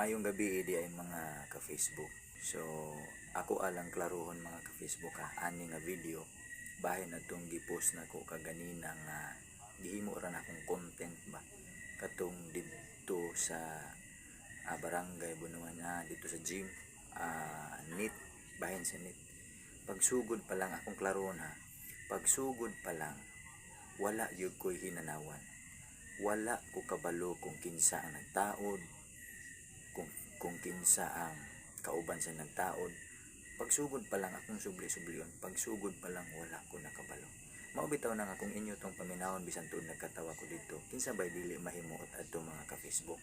Maayong gabi di ay mga ka-Facebook. So, ako alang klaruhon mga ka-Facebook ani nga video bahin atong gi-post nako kaganina nga gihimo ra na akong content ba katong dito sa barangay Bunuan dito sa gym NIT bahin sa NIT. Pagsugod pa lang akong klaruhon pagsugod pa lang wala gyud ko'y hinanawan. Wala ko kabalo kung kinsa ang nagtaod, kung kinsa ang kauban sa nagtaod. Pagsugod pa lang akong subli-sublion, pagsugod pa lang wala ko nakabalo. Maubitaw na nga kung inyo tong paminahon bisan tuod nagkatawa ko dito. Kinsa bay dili mahimuot adto mga ka-Facebook?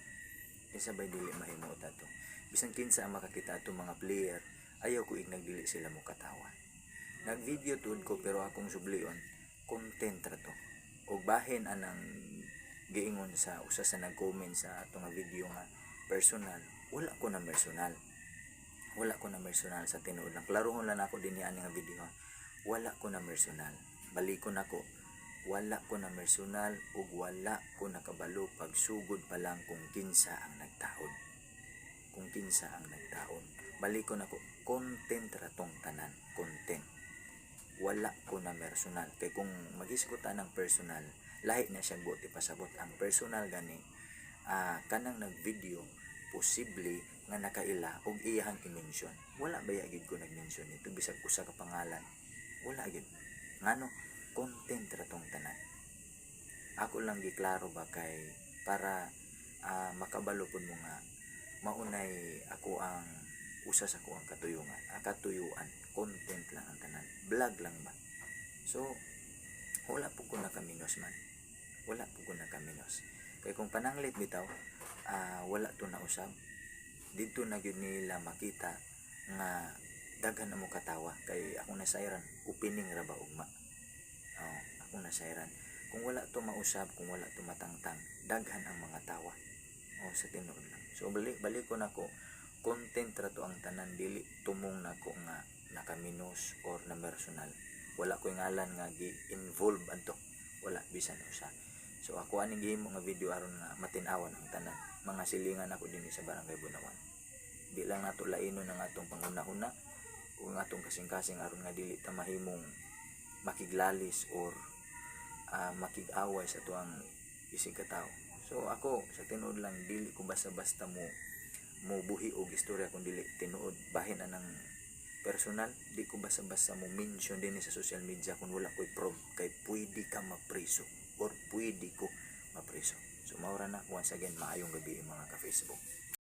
Kinsa bay dili mahimuot adto? Bisan kinsa ang makakita adto mga player, ayaw ko nagdili sila mo katawa. Nag-video tuod ko pero akong sublion, content ra to. Og bahin anang giingon sa usa sa nag-comment sa ato nga video nga personal, wala ko na personal sa tinuod lang. Klarohon lang ako din ani nga video wala ko na personal. Balikon ako, wala ko na personal ug wala ko nakabalo pagsugod pa lang kung kinsa ang nagtaod. Balikon ako, content ra tong tanan, content. Wala ko na personal. Kay kung magisgutan ng personal, lahi na siya buti pasabot. Ang personal gani kanang nag-video posible nga nakaila og iyahang i-mention. Wala ba gyud ko nag-mention ito bisag usa ka pangalan? Wala gyud. Ngano content ra tong tanan. Ako lang giklaro ba kay para makabalo pud mo nga maunay ako ang usa sa ko ang katuyuan. Content lang ang tanan. Vlog lang ba? So wala po ko nakaminos man. Kay kung pananglit bitaw wala to na usab. Dito na gyud nila makita nga daghan na mo katawa kay ako nasayran opening ra ba ugma. Ako nasayran. Kung wala to mausab, kung wala to matangtang, daghan ang mga tawa. Sa tinuod lang. So balik ko nako content ra to ang tanan, dili tumong nako nga nakaminos or na personal. Wala ko ngalan nga gi-involve adto. Wala bisan usa. So ako aning gihimo nga video aron nga matin-awan ang tanan. Mga silingan ako dinhi sa barangay Bunawan. Di lang nato lainon ang atong panguna-una o ang atong kasing-kasing aron nga dili ta mahimong makiglalis or makig-away sa tuang isig ka tao. So ako sa tinuod lang dili ko basta-basta mo buhi og istorya kung dili tinuod bahin anang personal. Di ko basta-basta mo mention din sa social media kung wala ko'y proof kay pwede ka mapriso or pwede ko mapriso. So maura na once again maayong gabi mga ka-Facebook.